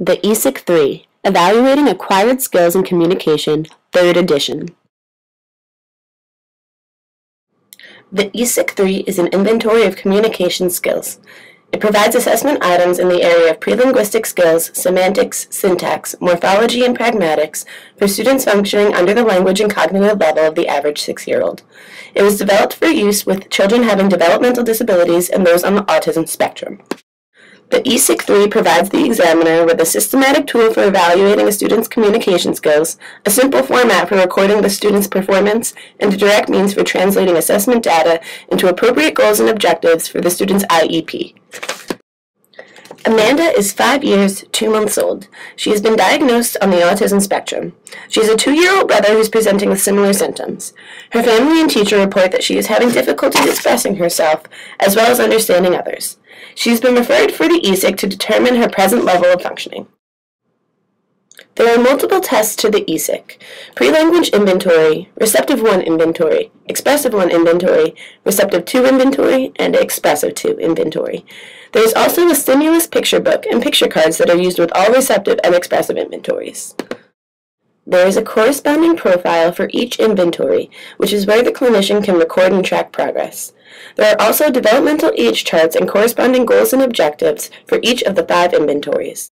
The EASIC3, Evaluating Acquired Skills in Communication, 3rd edition. The EASIC3 is an inventory of communication skills. It provides assessment items in the area of pre-linguistic skills, semantics, syntax, morphology, and pragmatics for students functioning under the language and cognitive level of the average 6-year-old. It was developed for use with children having developmental disabilities and those on the autism spectrum. The EASIC3 provides the examiner with a systematic tool for evaluating a student's communication skills, a simple format for recording the student's performance, and a direct means for translating assessment data into appropriate goals and objectives for the student's IEP. Amanda is 5 years, 2 months old. She has been diagnosed on the autism spectrum. She has a 2-year-old brother who's presenting with similar symptoms. Her family and teacher report that she is having difficulty expressing herself, as well as understanding others. She has been referred for the EASIC to determine her present level of functioning. There are multiple tests to the EASIC: pre-language inventory, receptive 1 inventory, expressive 1 inventory, receptive 2 inventory, and expressive 2 inventory. There is also a stimulus picture book and picture cards that are used with all receptive and expressive inventories. There is a corresponding profile for each inventory, which is where the clinician can record and track progress. There are also developmental age charts and corresponding goals and objectives for each of the 5 inventories.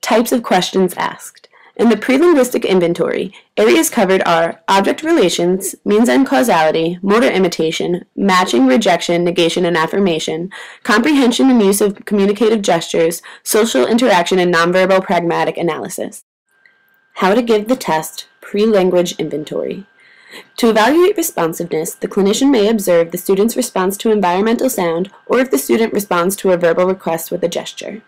Types of questions asked. In the pre-linguistic inventory, areas covered are object relations, means and causality, motor imitation, matching, rejection, negation, and affirmation, comprehension and use of communicative gestures, social interaction, and nonverbal pragmatic analysis. How to give the test, pre-language inventory. To evaluate responsiveness, the clinician may observe the student's response to environmental sound or if the student responds to a verbal request with a gesture.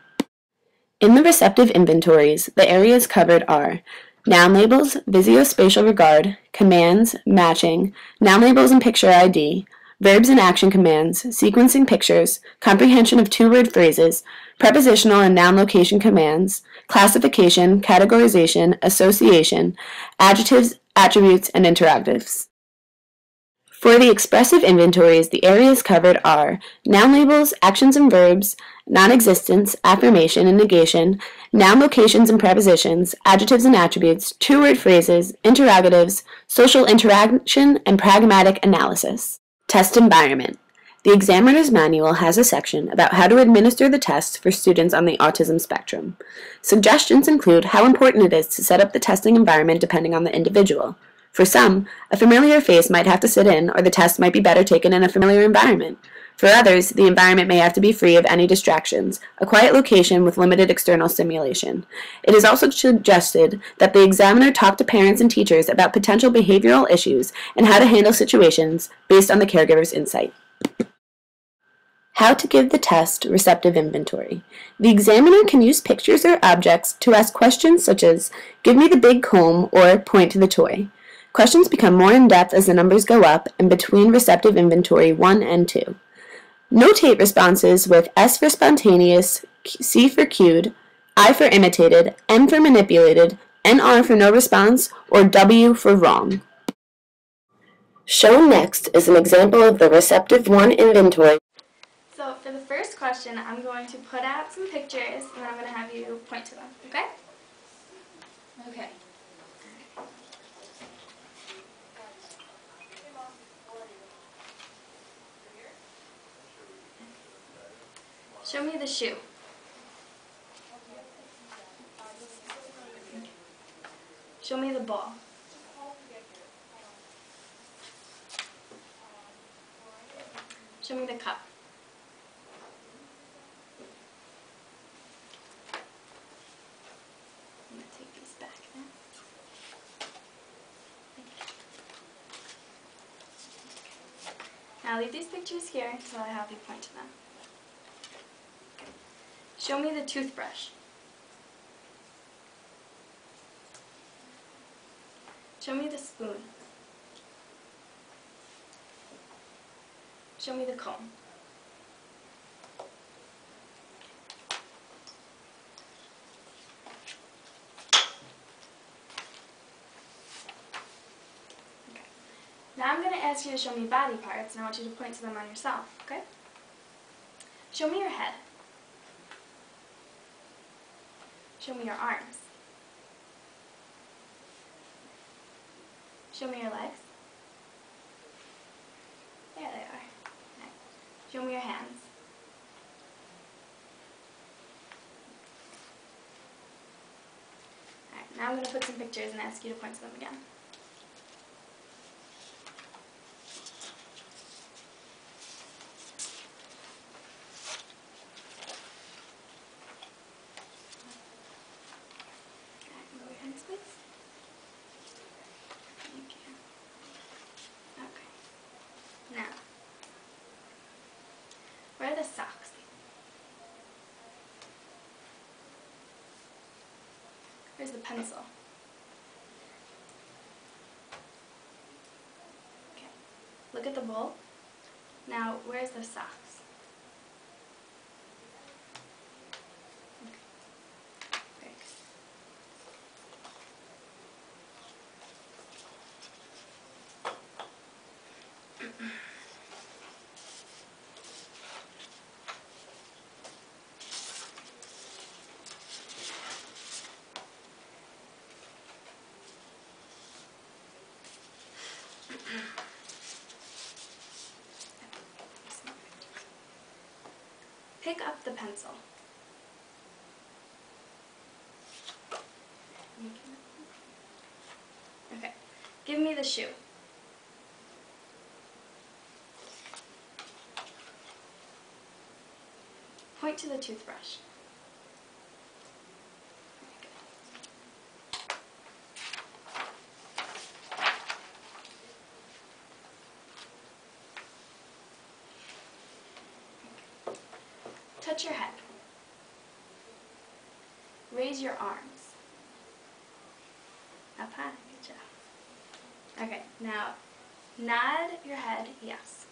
In the receptive inventories, the areas covered are noun labels, visuospatial regard, commands, matching, noun labels and picture ID, verbs and action commands, sequencing pictures, comprehension of 2-word phrases, prepositional and noun location commands, classification, categorization, association, adjectives, attributes, and interrogatives. For the expressive inventories, the areas covered are noun labels, actions and verbs, non-existence, affirmation and negation, noun locations and prepositions, adjectives and attributes, 2-word phrases, interrogatives, social interaction, and pragmatic analysis. Test environment. The examiner's manual has a section about how to administer the tests for students on the autism spectrum. Suggestions include how important it is to set up the testing environment depending on the individual. For some, a familiar face might have to sit in, or the test might be better taken in a familiar environment. For others, the environment may have to be free of any distractions, a quiet location with limited external stimulation. It is also suggested that the examiner talk to parents and teachers about potential behavioral issues and how to handle situations based on the caregiver's insight. How to give the test, receptive inventory. The examiner can use pictures or objects to ask questions such as, give me the big comb, or point to the toy. Questions become more in-depth as the numbers go up and between receptive inventory 1 and 2. Notate responses with S for spontaneous, C for cued, I for imitated, M for manipulated, NR for no response, or W for wrong. Shown next is an example of the receptive 1 inventory. So for the first question, I'm going to put out some pictures and I'm going to have you point to them, okay? Okay. Show me the shoe. Show me the ball. Show me the cup. I'm going to take these back now. Now leave these pictures here until I have you point to them. Show me the toothbrush. Show me the spoon. Show me the comb. Okay. Now I'm going to ask you to show me body parts, and I want you to point to them on yourself, okay? Show me your head. Show me your arms. Show me your legs. There they are. Okay. Show me your hands. Alright, now I'm going to put some pictures and ask you to point to them again. Move your hands, please. Thank you. Okay. Now, where are the socks? Where's the pencil? Okay. Look at the bowl. Now, where's the socks? Okay. Very good. Pick up the pencil. Okay. Give me the shoe. Point to the toothbrush. Touch your head. Raise your arms. Up high. Good job. Okay, now nod your head yes.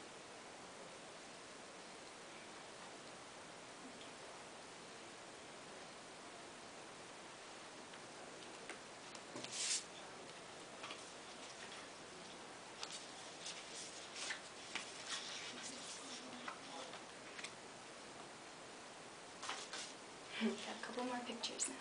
Got a couple more pictures now.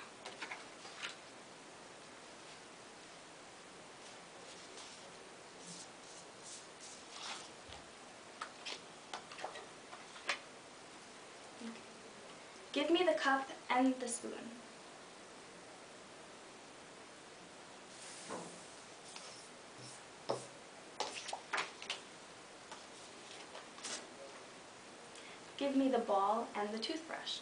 Give me the cup and the spoon. Give me the ball and the toothbrush.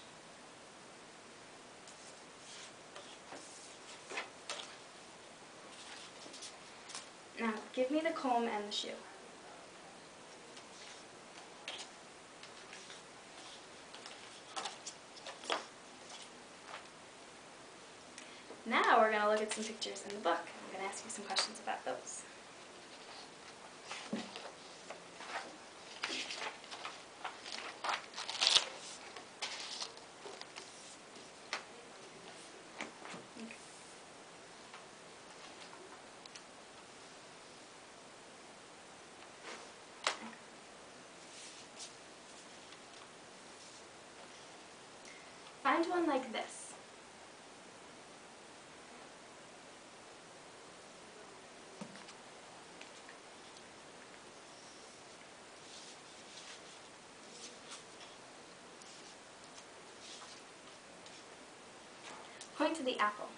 Now, give me the comb and the shoe. Now we're going to look at some pictures in the book. I'm going to ask you some questions about those. Find one like this. Point to the apple.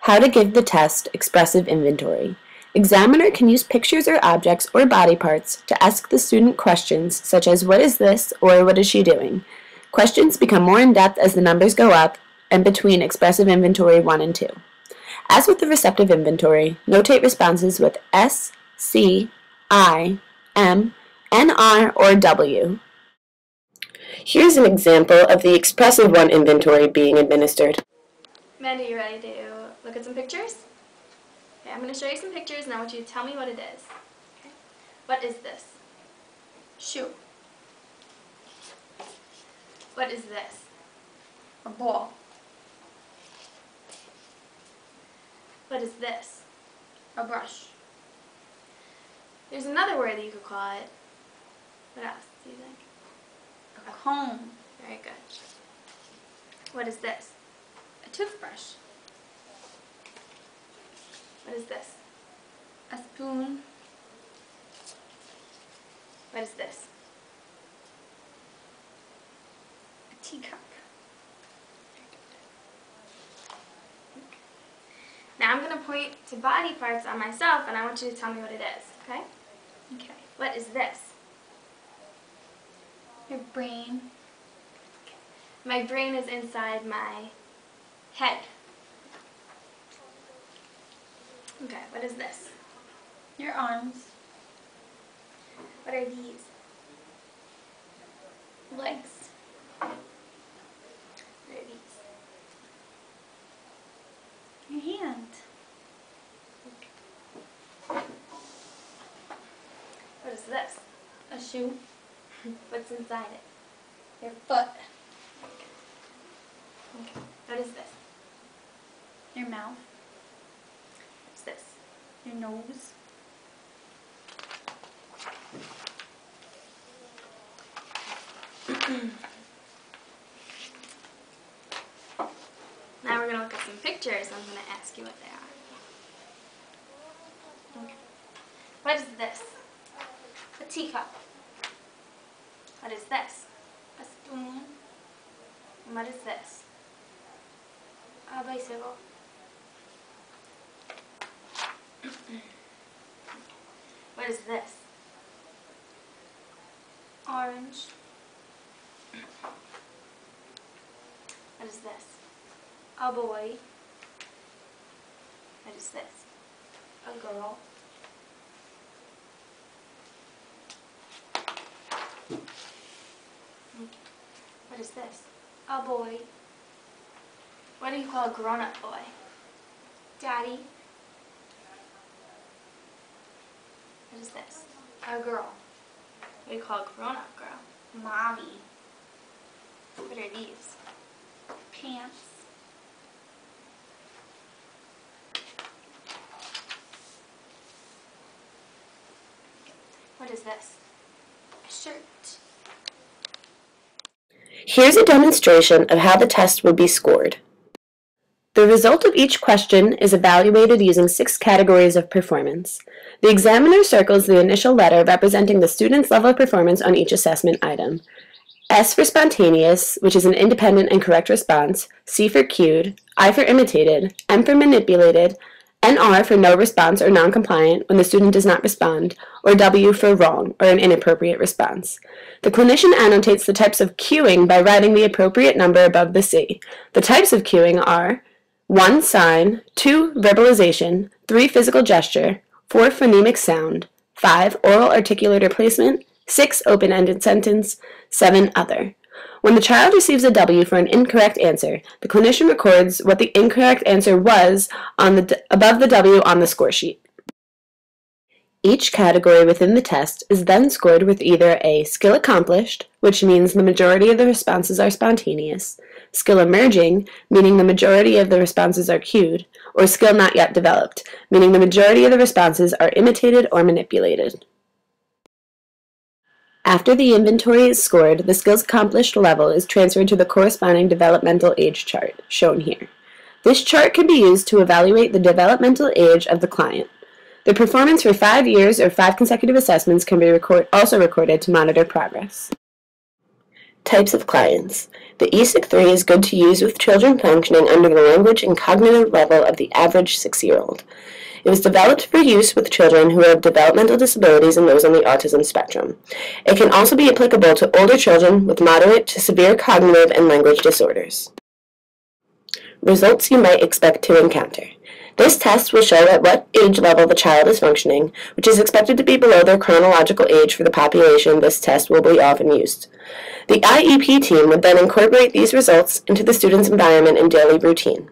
How to give the test expressive inventory. Examiner can use pictures or objects or body parts to ask the student questions such as what is this or what is she doing. Questions become more in-depth as the numbers go up and between expressive inventory 1 and 2. As with the receptive inventory, notate responses with S, C, I, M, NR, or W. Here's an example of the expressive 1 inventory being administered. Mandy, you ready to look at some pictures? Okay, I'm going to show you some pictures and I want you to tell me what it is. Okay. What is this? Shoe. What is this? A ball. What is this? A brush. There's another word that you could call it. What else do you think? A comb. Very good. What is this? A toothbrush. What is this? A spoon. What is this? A teacup. Now I'm going to point to body parts on myself, and I want you to tell me what it is, okay? Okay. What is this? Your brain. My brain is inside my head. Okay, what is this? Your arms. What are these? Legs. What are these? Your hand. What is this? A shoe. What's inside it? Your foot. Okay. What is this? Your mouth. What's this? Your nose. Now we're going to look at some pictures. I'm going to ask you what they are. Okay. What is this? A teacup. What is this? A spoon. And what is this? A bicycle. What is this? Orange. What is this? A boy. What is this? A girl. What is this? A boy. What do you call a grown-up boy? Daddy. What is this? A girl. What do you call a grown-up girl? Mommy. What are these? Pants. What is this? A shirt. Here's a demonstration of how the test would be scored. The result of each question is evaluated using 6 categories of performance. The examiner circles the initial letter representing the student's level of performance on each assessment item. S for spontaneous, which is an independent and correct response, C for cued, I for imitated, M for manipulated, NR for no response or non-compliant when the student does not respond, or W for wrong or an inappropriate response. The clinician annotates the types of cueing by writing the appropriate number above the C. The types of cueing are 1. Sign, 2. Verbalization, 3. Physical gesture, 4. Phonemic sound, 5. Oral articulator placement, 6. Open-ended sentence, 7. Other. When the child receives a W for an incorrect answer, the clinician records what the incorrect answer was above the W on the score sheet. Each category within the test is then scored with either a skill accomplished, which means the majority of the responses are spontaneous, skill emerging, meaning the majority of the responses are cued, or skill not yet developed, meaning the majority of the responses are imitated or manipulated. After the inventory is scored, the skills accomplished level is transferred to the corresponding developmental age chart, shown here. This chart can be used to evaluate the developmental age of the client. The performance for 5 years or 5 consecutive assessments can be also recorded to monitor progress. Types of clients. The EASIC3 is good to use with children functioning under the language and cognitive level of the average 6-year-old. It was developed for use with children who have developmental disabilities and those on the autism spectrum. It can also be applicable to older children with moderate to severe cognitive and language disorders. Results you might expect to encounter. This test will show at what age level the child is functioning, which is expected to be below their chronological age for the population this test will be often used. The IEP team would then incorporate these results into the student's environment and daily routine.